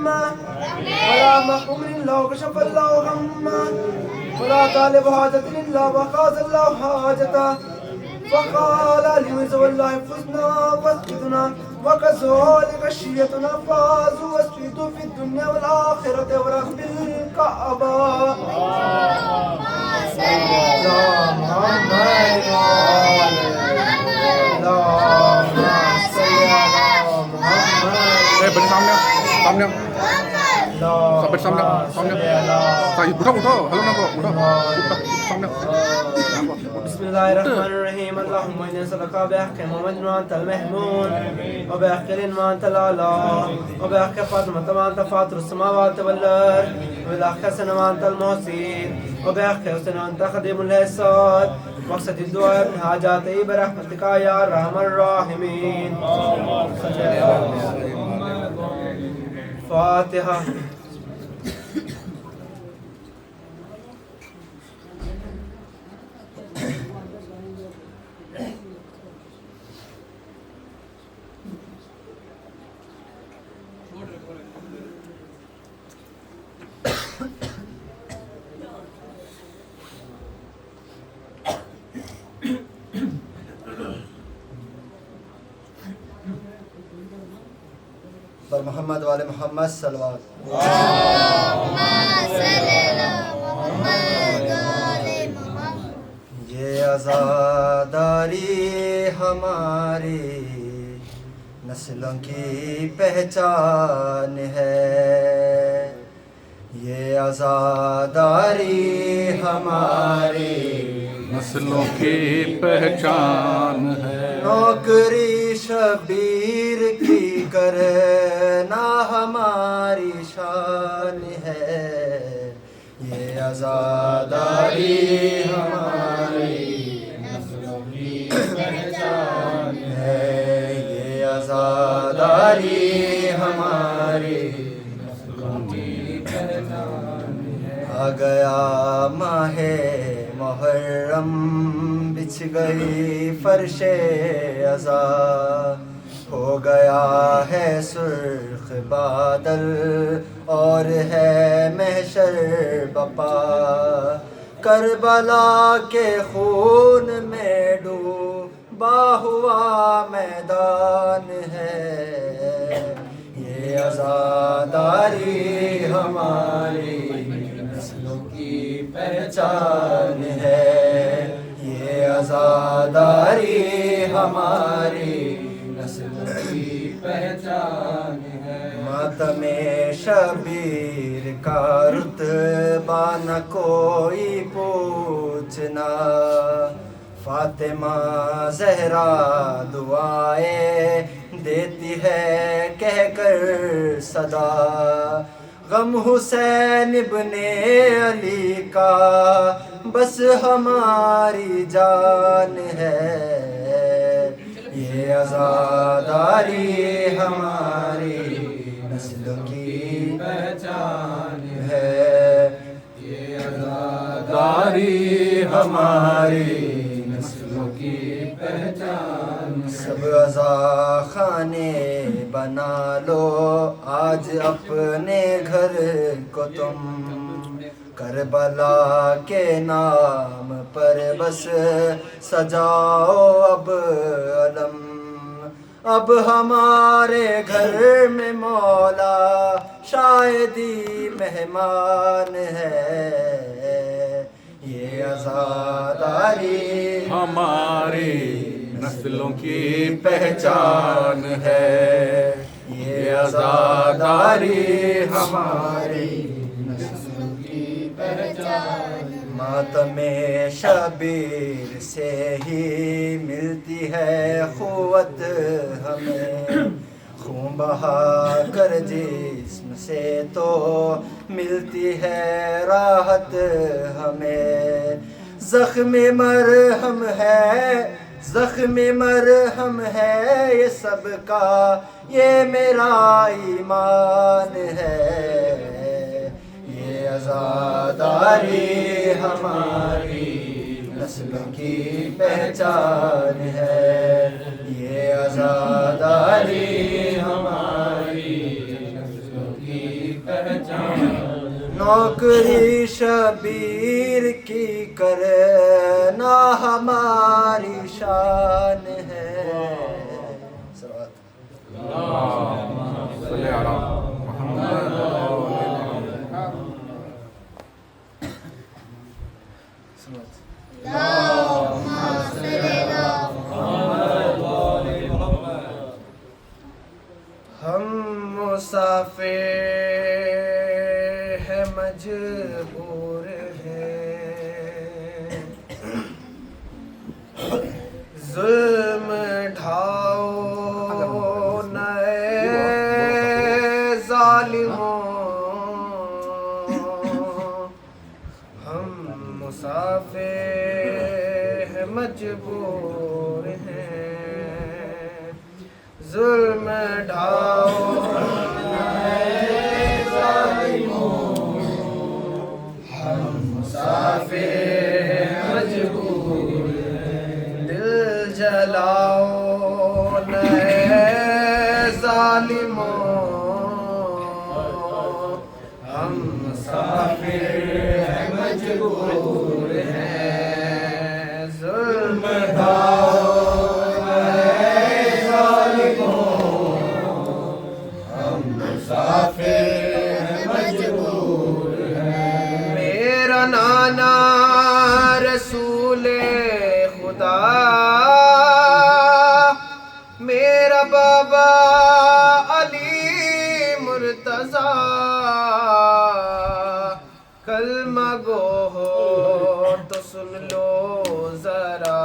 ولا مخموم إلا كشف الله غمه ولا طالب حاجة إلا وقاضى الله حاجته فقال لمن والله فزنا واسجدنا وكذلك الشيطان فازوا واسجدوا في الدنيا والآخرة ورب الكعبة Bên xong nhá. Xong bên xong nhá. Tại bút hello xong nhá. بسم الله الرحمن الرحيم اللهم إنا نسألك بحق محمد وأنت المحمود وبحق وأنت الأعلى وبحق فاطمة وأنت فاطر السماوات والأرض وبحق حسن وأنت المحسن وبحق حسن وأنت خديم الإحسان مقصد الدعاء من حاجاته برحمتك يا أرحم الراحمين. فاتحة. پر محمد والے محمد صلوات. یہ عزاداری ہماری نسلوں کی پہچان ہے. یہ عزاداری ہماری نسلوں کی پہچان ہے. نوکری شبیر کی کرنا ہماری شان ہے. یہ عزاداری ہماری نسلوں کی پہچان ہے. یہ عزاداری ہماری نسلوں کی پہچان ہے. آ گیا ماہ محرم بچھ گئی فرش عزا. ہو گیا ہے سرخ بادل اور ہے محشر بپا. کربلا کے خون میں ڈوبا ہوا میدان ہے. یہ عزاداری ہماری نسلوں کی پہچان ہے. یہ عزاداری ہماری نسلوں کی پہچان ہے. ماتم شبیر کا رتبہ نہ کوئی پوچھنا. فاطمہ زہرا دعائیں دیتی ہے کہہ کر صدا. غم حسین ابن علی کا بس ہماری جان ہے. یہ عزاداری ہماری نسلوں کی پہچان ہے. یہ عزاداری ہماری نسلوں کی پہچان. سب عزا خانے بنا لو آج اپنے گھر کو تم. کربلا کے نام پر بس سجاؤ اب علم. اب ہمارے گھر میں مولا شاہدی مہمان ہے. یہ عزاداری ہماری نسلوں کی پہچان ہے. یہ عزاداری ہماری نسلوں کی پہچان. ماتم شبیر سے ہی ملتی ہے قوت ہمیں. خون بہا کر جسم سے تو ملتی ہے راحت ہمیں. زخم مرہم ہے یہ سب کا یہ میرا ایمان ہے. یہ عزاداری ہماری نسلوں کی پہچان ہے. یہ عزاداری ہماری نسلوں کی نوکری شبیر کی کرنا ہماری شان ہے. صلی علی محمد. ہم مسافر ہیں مجبور ہیں ظلم ڈھاؤ نئے ظالموں ہم مسافر ہیں مجبور ہیں ظلم ڈھاؤ مجبور دل جلاؤ نئے ظالموں ہم مسافر ہیں مجبور ہیں ظلم ڈھاؤ نئے ظالموں ہم مسافر ہیں مجبور ہیں. میرا نانا رسول خدا میرا بابا علی مرتضیٰ کلمہ گو ہو تو سن لو ذرا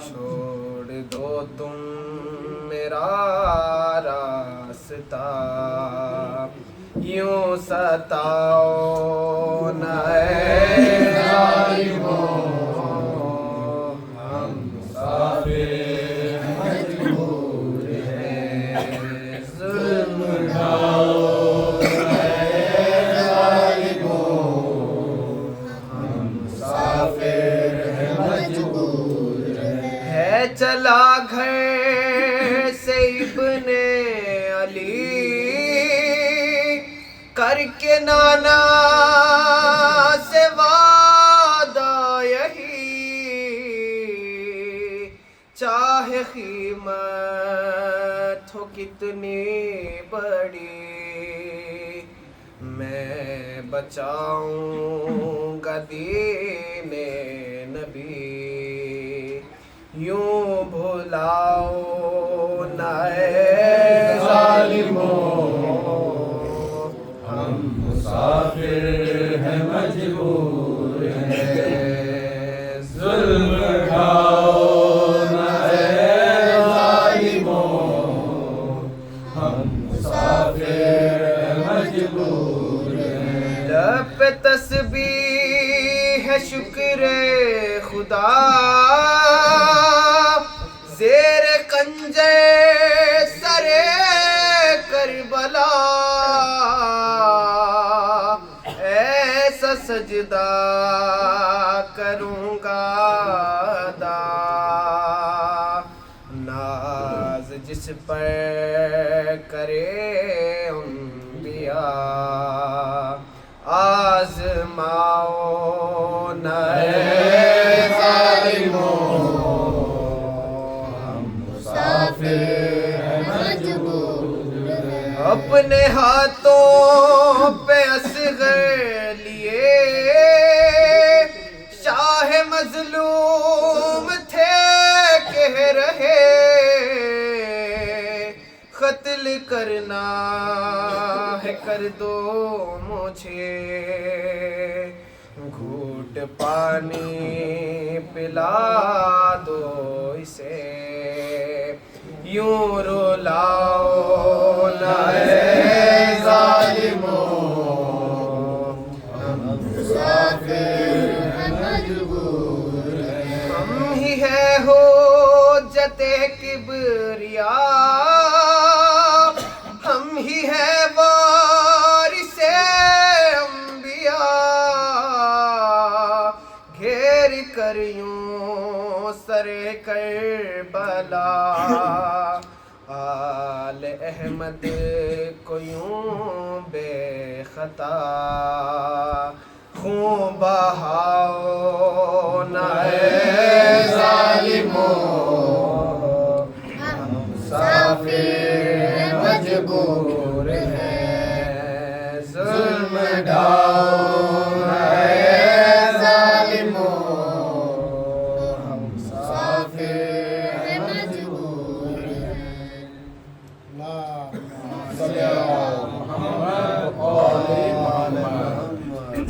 چھوڑ دو تم میرا راستہ یوں ستاؤ نئے ظالموں ہم مسافر مجبور ہیں ظلم ڈھاؤ نئے ظالموں ہم مسافر مجبور ہیں. چلا گھر سے ابن علی کر کے نانا سے وعدہ یہی چاہے قیمت ہو کتنی بڑی میں بچاؤں گا دین نبی یوں بھلاؤ نئے ظالموں ہم مسافر ہیں مجبور ہیں ظلم ڈھاؤ نئے ظالموں ہم مسافر ہیں مجبور ہیں. لب پہ تسبیح ہے شکر خدا زیر کنجے سرے کربلا ایسا سجدہ کروں گا ادا ناز جس پر کرے انبیاء آزماؤ نئے ظالموں ہم مسافر ہیں مجبور ہیں. اپنے ہاتھوں پہ اصغر لیے شاہ مظلوم تھے کہہ رہے قتل کرنا ہے کر دو مجھے گھوٹ پانی پلا دو اسے یوں رلاؤ نئے ظالموں ہم مسافر ہیں مجبور ہیں. ہم ہی ہے حجت کبریا ہم ہی ہے وارث انبیاء گھیر کر یوں سر کربلا آل احمد کو یوں خطا خون بہاؤ نہ اے ظالموں ہم مسافر مجبور ہیں ظلم ڈھاؤ نہ اے ظالموں ہم مسافر مجبور ہیں صلی اللہ محمد آل محمد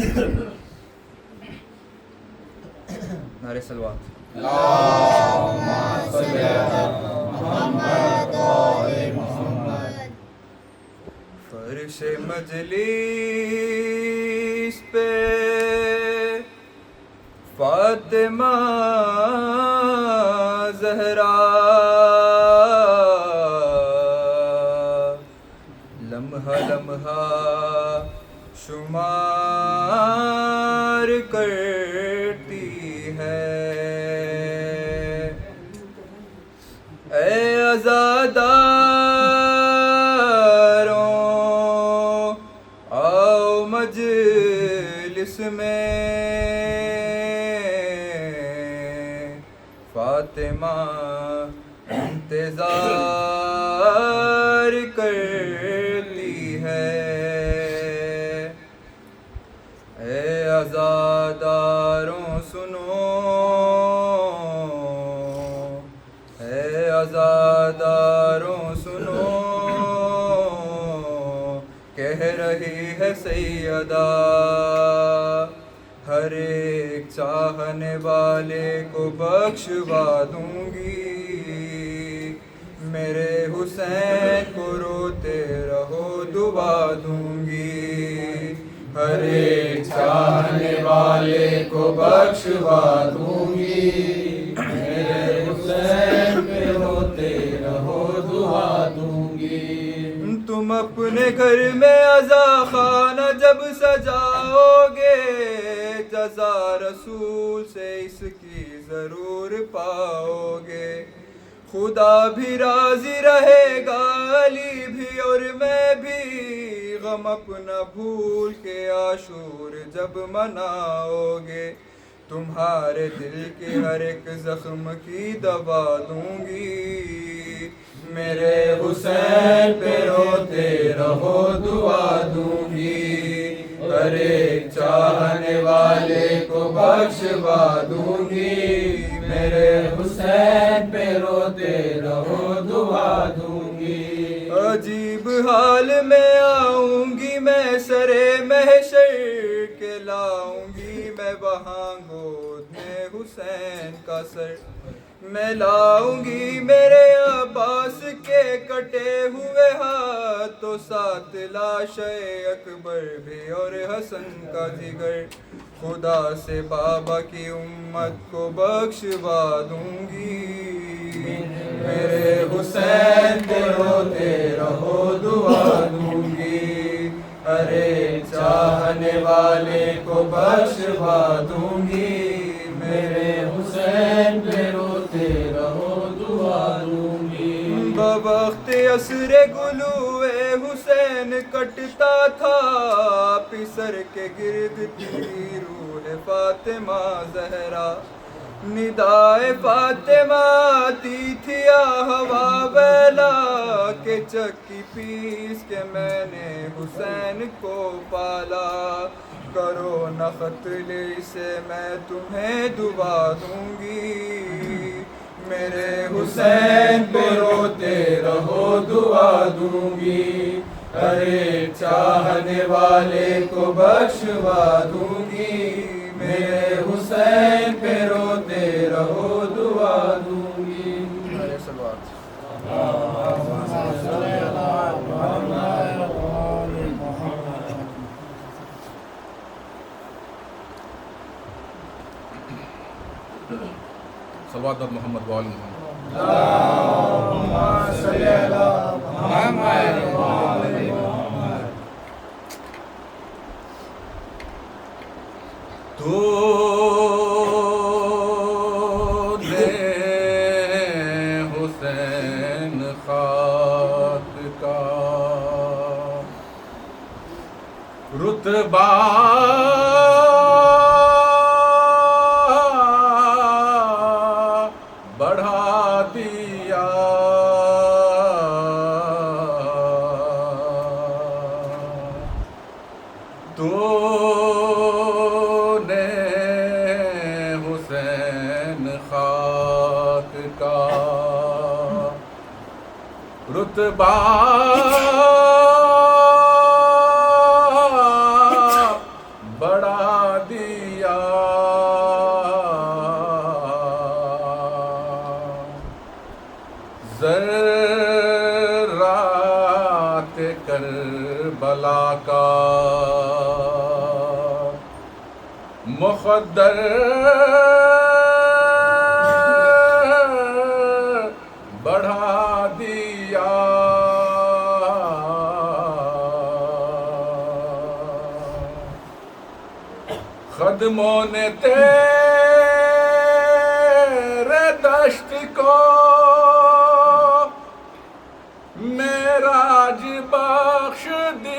نعرہ صلوات اللہم صلی اللہ محمد آل محمد فرش مجلس پہ فاطمہ زہرا لمحہ لمحہ شمار کرتی ہے اے عزاداروں آؤ مجلس میں فاطمہ انتظار کرتی ہے اے عزاداروں سنو اے عزاداروں سنو کہہ رہی ہے سیدہ ہر ایک چاہنے والے کو بخشوا دوں گی میرے حسین کو روتے رہو دعا دوں گی ہر ایک چاہنے والے کو بخشوا دوں گی میرے حسین پہ روتے رہو دعا دوں گی تم اپنے گھر میں عزا خانہ جب سجاؤ گے جزا رسول سے اس کی ضرور پاؤ گے خدا بھی راضی رہے گا علی بھی اور میں بھی غم اپنا بھول کے عاشور جب مناؤ گے تمہارے دل کے ہر ایک زخم کی دوا دوں گی میرے حسین پہ روتے رہو دعا دوں گی ہر ایک چاہنے والے کو بخشوا دوں گی میرے حسین پہ روتے رہو دعا دوں گی عجیب حال میں آؤں گی میں سرے محشر کے لاؤں گی میں وہاں گود میں حسین کا سر میں لاؤں گی میرے عباس کے کٹے ہوئے ہاتھ تو ساتھ لاش اکبر بھی اور حسن کا جگر خدا سے بابا کی امت کو بخشوا دوں گی میرے حسین پہ روتے رہو دعا دوں گی ہر ایک چاہنے والے کو بخشوا دوں گی میرے حسین پہ روتے رہو دعا دوں گی بوقت عصر گلوئے حسین کٹتا تھا پسر کے گرد تیری روح فاطمہ زہرا ندائے فاطمہ آتی تھی ہوا بیلا کہ چکی پیس کے میں نے حسین کو پالا کرو نہ قتل اسے میں تمہیں دعا دوں گی میرے حسین پہ روتے رہو دعا دوں گی ہر ایک چاہنے والے کو بخشوا دوں گی میرے حسین پہ روتے رہو دعا دوں گی صلوات محمد وآل محمد اللہم صلی علی محمد وآل محمد تو دے حسین خاک کا رتبہ بڑھا دیا تو نے حسین خاک کا رتبہ بڑھا دیا ذرات کربلا کا مقدر بڑھا دیا قدموں نے تیرے دشت کو معراج بخش دی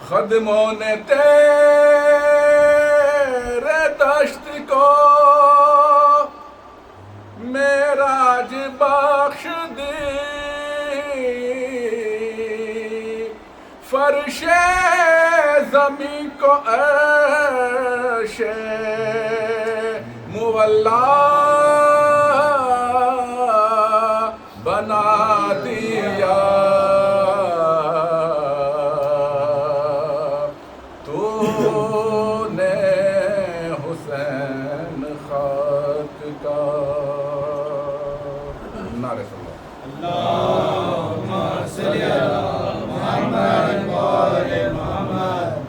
قدموں نے تیرے دشت کو معراج بخش دی فرش زمین کو عرش مولا بنا دیا تو نے حسین خاک کا نعرہ صلی اللہم صلی علی محمد وآل محمد.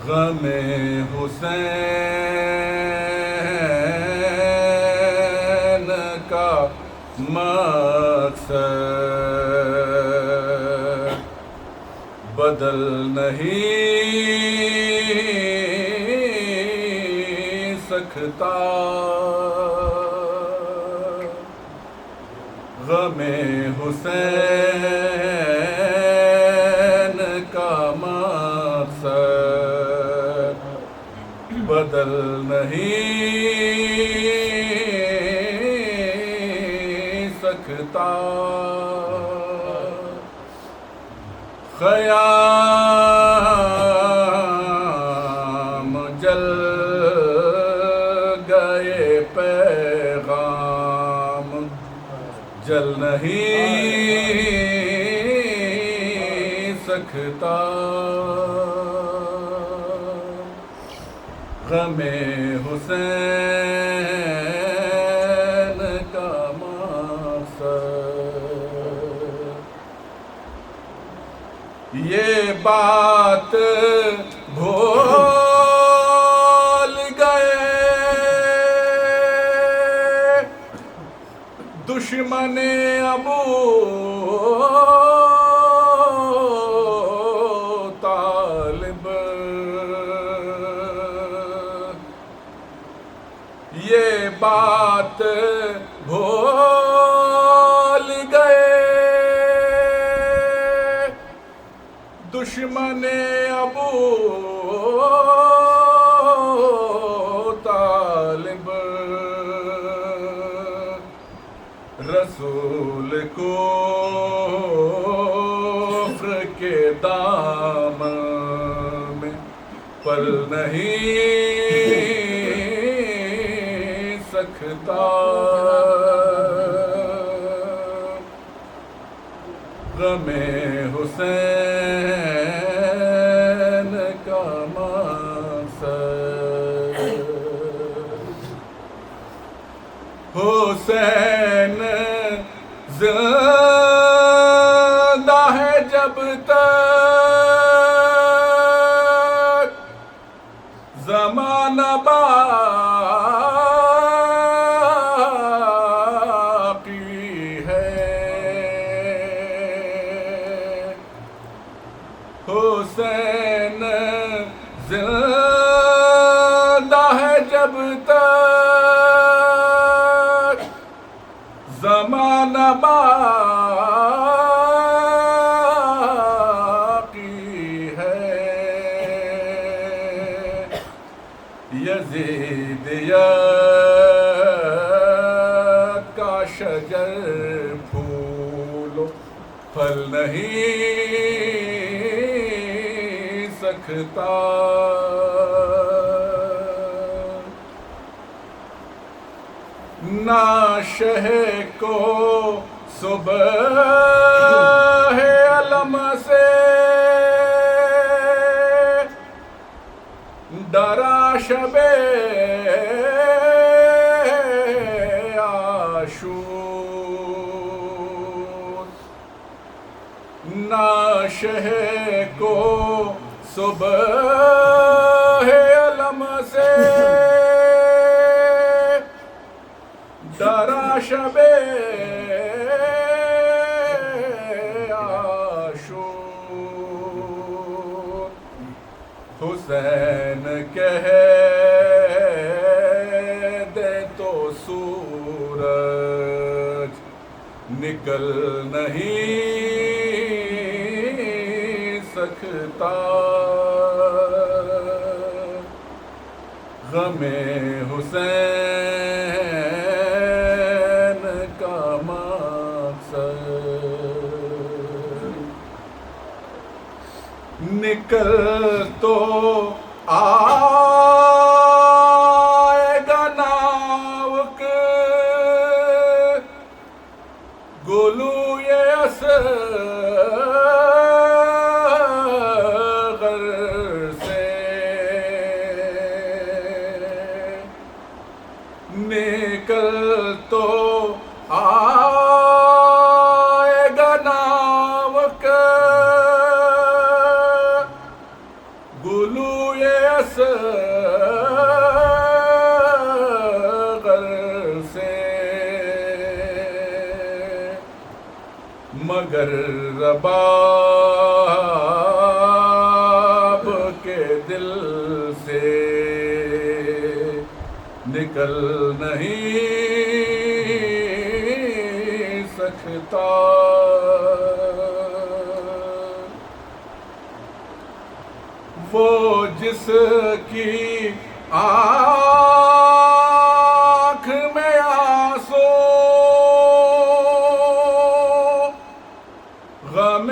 غم حسین کا مقصد بدل نہیں سکتا غم حسین کا مقصد بدل نہیں سکتا خیام جل گئے پیغام جل نہیں سکتا غم حسین کا مقصد یہ بات بھول گئے دشمن ابو طالب یہ بات بھول گئے دشمن ابو طالب رسول کفر کے دامن میں پل نہیں سکتا غم حسین کا مقصد حسین زندہ ہے جب تک زمانہ باقی ہے حسین زندہ یزید کا شجر پھول پھل نہیں سکتا، نہ شہ کو صبح علم سے ڈرا شب عاشور، نہ شہ کو صبح علم سے ڈرا شب عاشور، حسین کہہ دے تو سورج نکل نہیں سکتا، غم حسین کا مقصد نکل تو آئے گا ناوک گلوئے اصغر سے، نکل تو آئے گا ناوک گلوئے اصغر سے، مگر رباب کے دل سے نکل نہیں سکتا، وہ جس کی آنکھ میں آنسو غم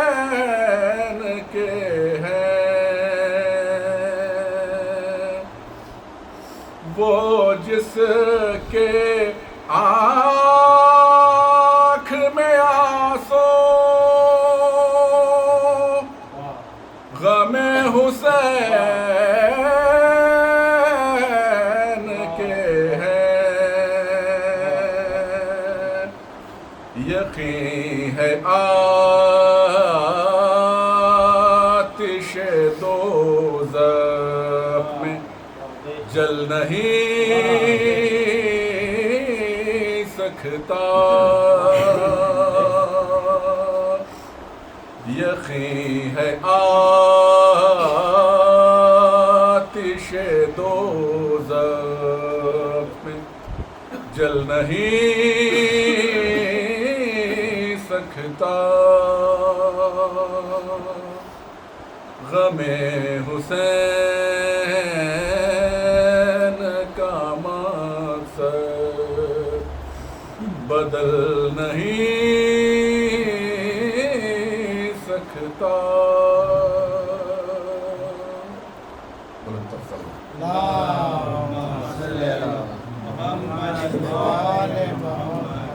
حسین کے ہیں، وہ جس کے آنکھ میں آنسو غم حسین کے ہیں، یقین ہے آتش دوزخ میں جل نہیں سکتا، یقین ہے آتش دوزخ میں جل نہیں سکتا، غم حسین کا مقصد بدل نہیں سکتا، اللہم صلی علی محمد وآل محمد۔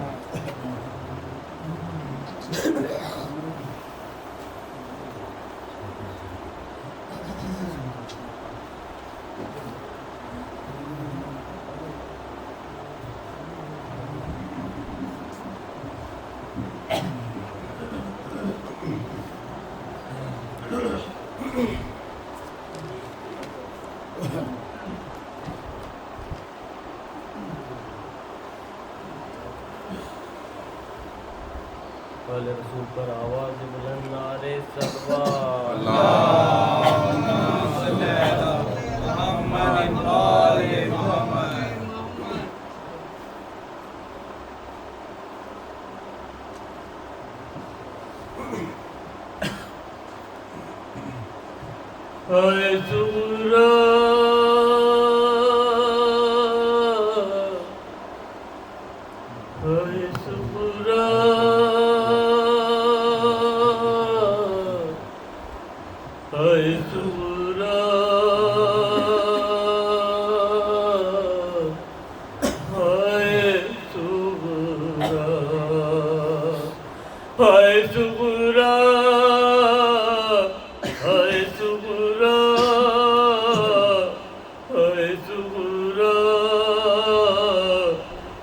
والے رسول پر آواز بلند نعرے صلوات، اللہم صلی علی محمد وآل محمد۔ ہائے سغرا ہائے سغرا ہائے سغرا ہائے سغرا ہائے سغرا ہائے سغرا ہائے سغرا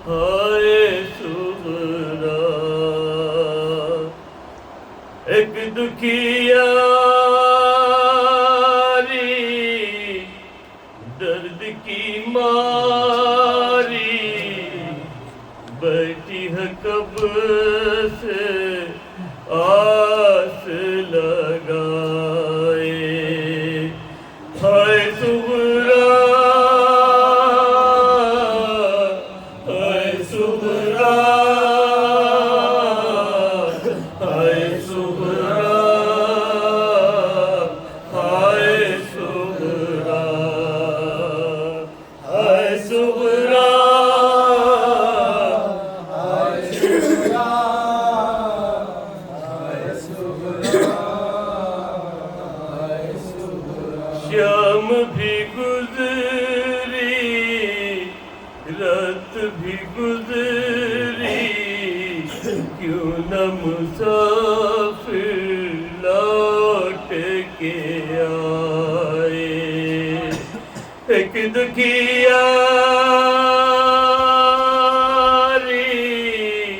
ہائے سغرا ایک دکھیاری درد کی ماری بیٹھی ہے کب سے آس لگائے ہائے سغرا ہائے سغرا ہائے سغرا ہائے سغرا ہائے سغرا شام بھی گزری رات بھی گزری کیوں نہ مسافر لوٹ کے آئے ایک دکھیاری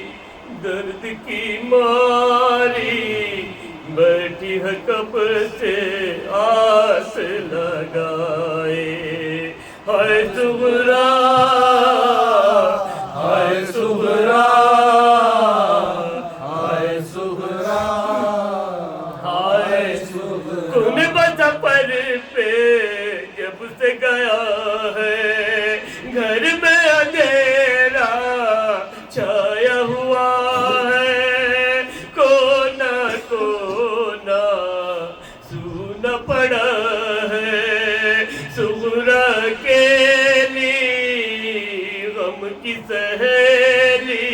درد کی ماری بیٹھی ہے کب سے آس لگائے ہائے سغرا ہائے سغرا ہائے سغرا ہائے سغرا کون بسفر پہ جب سے گیا ہے گھر میں اندھیرا چھایا ہوا ہے کونا کونا سونا پڑا ہے سغرا کے لیے غم کی سہیلی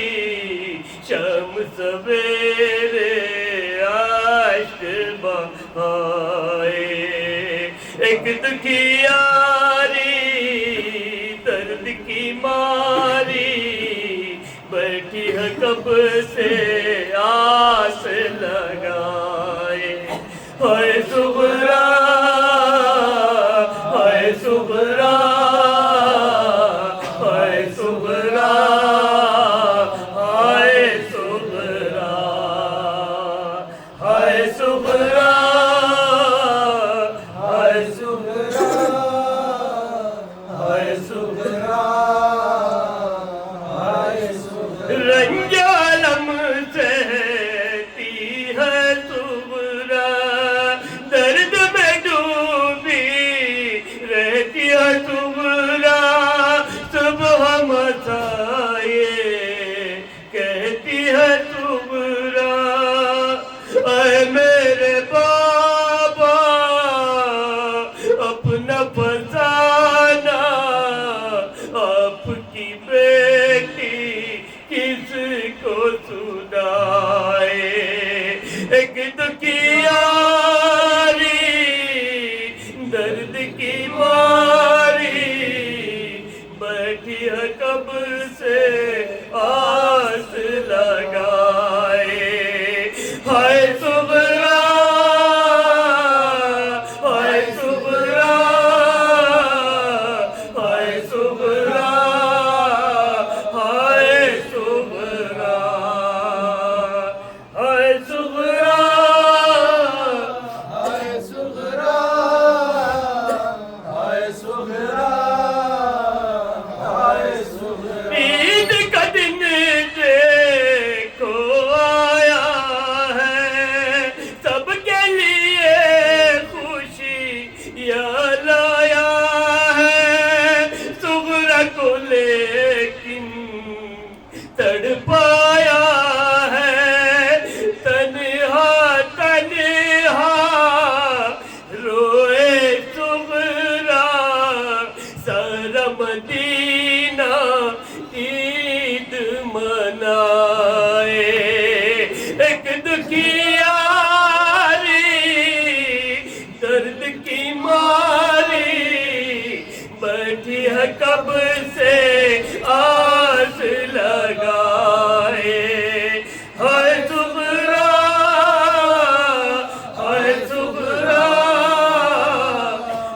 شام سویرے عشق بہائے ایک دکھیاری درد کی ماری بیٹھی ہے کب سے آس لگائے ہائے سغرا ہائے سغرا ہائے سغرا ہائے سغرا ہائے سغرا ہائے سغرا ہائے سغرا ہائے سغرا رنجالم سہتی ہے سغرا کب سے آس لگائے ہائے صغرا ہائے صغرا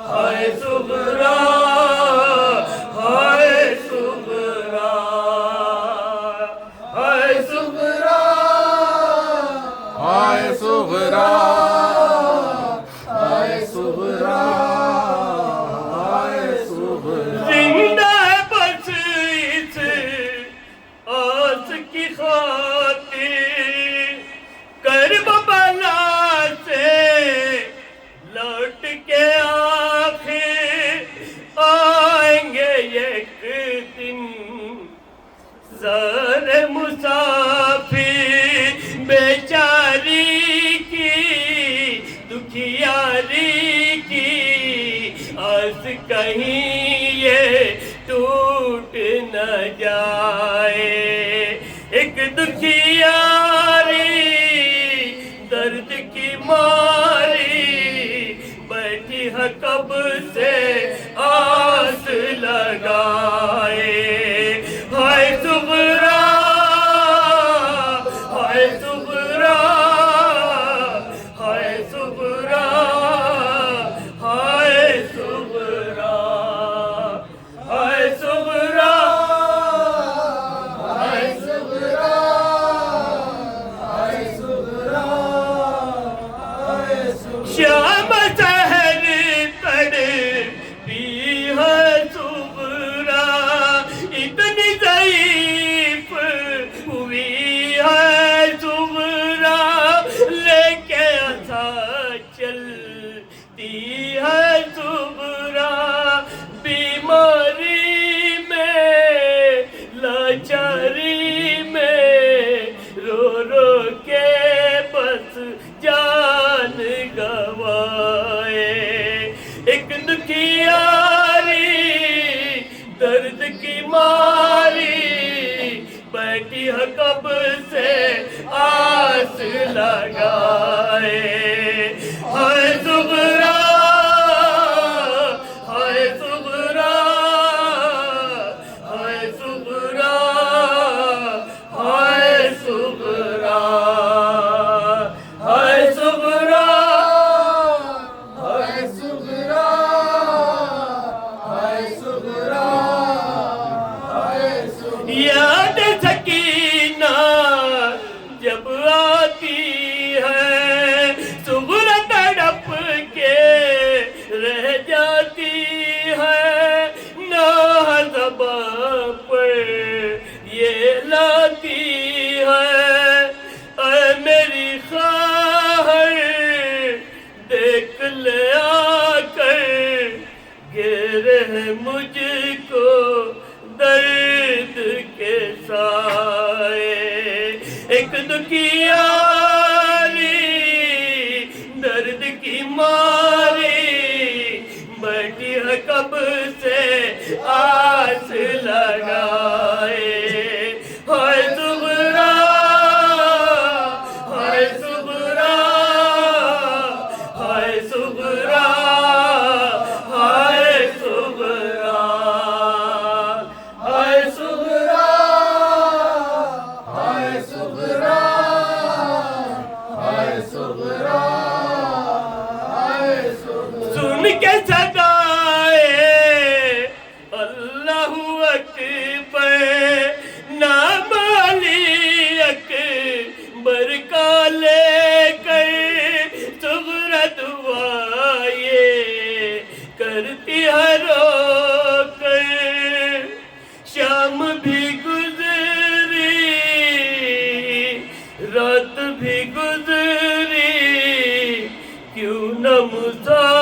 ہائے صغرا ہائے صغرا ہائے صغرا ہائے صغرا ہائے صغرا ہائے صغرا زندہ بس اس آس کی خاطر کرب بلا سے لوٹ کے آخر آئیں گے ایک دن زار مسافر بیچاری کی دکھیاری کی آس کہیں یہ ٹوٹ نہ جائے ایک دکھیاری درد کی ماری بیٹھی ہے کب سے آس لگائے ہائے صغرا ہائے صغرا ہائے صغرا ہائے صغرا ہائے صغرا ہائے صغرا ہائے صغرا شام سحر تڑپی ہے صغرا اتنی ضعیف ہوئی ہے صغرا لے کے ایسا چلتی ہے صغرا بیماری میں لاچاری میں رو رو کے بس جان گوائے ایک دکھیاری درد کی ماری بیٹھی ہے کب سے آس لگائے ہائے صغرا ہائے صغرا ہائے صغرا ہائے صغرا ہائے صغرا ہائے صغرا ہائے صغرا یاد سکینہ جب آتی ہے صغرا تڑپ کے رہ جاتی ہے نہ زباں پر یہ لاتی ہے اے میری خواہر دیکھ لے آ کر گرے مجھ کو درد کے سائے ایک دکھیاری درد کی ماری بیٹھی ہے کب سے آس لگائے ہائے صغرا ہائے صغرا ہائے صغرا ہائے صغرا ہائے صغرا ہائے صغرا ہائے صغرا ہائے صغرا سن کے صدائے اللہ اکبر نام علی اکبر کا لے کر صغرا دعا یہ کرتی ہے رو کر شام بھی گزری رات بھی گزری کیوں نہ مسافر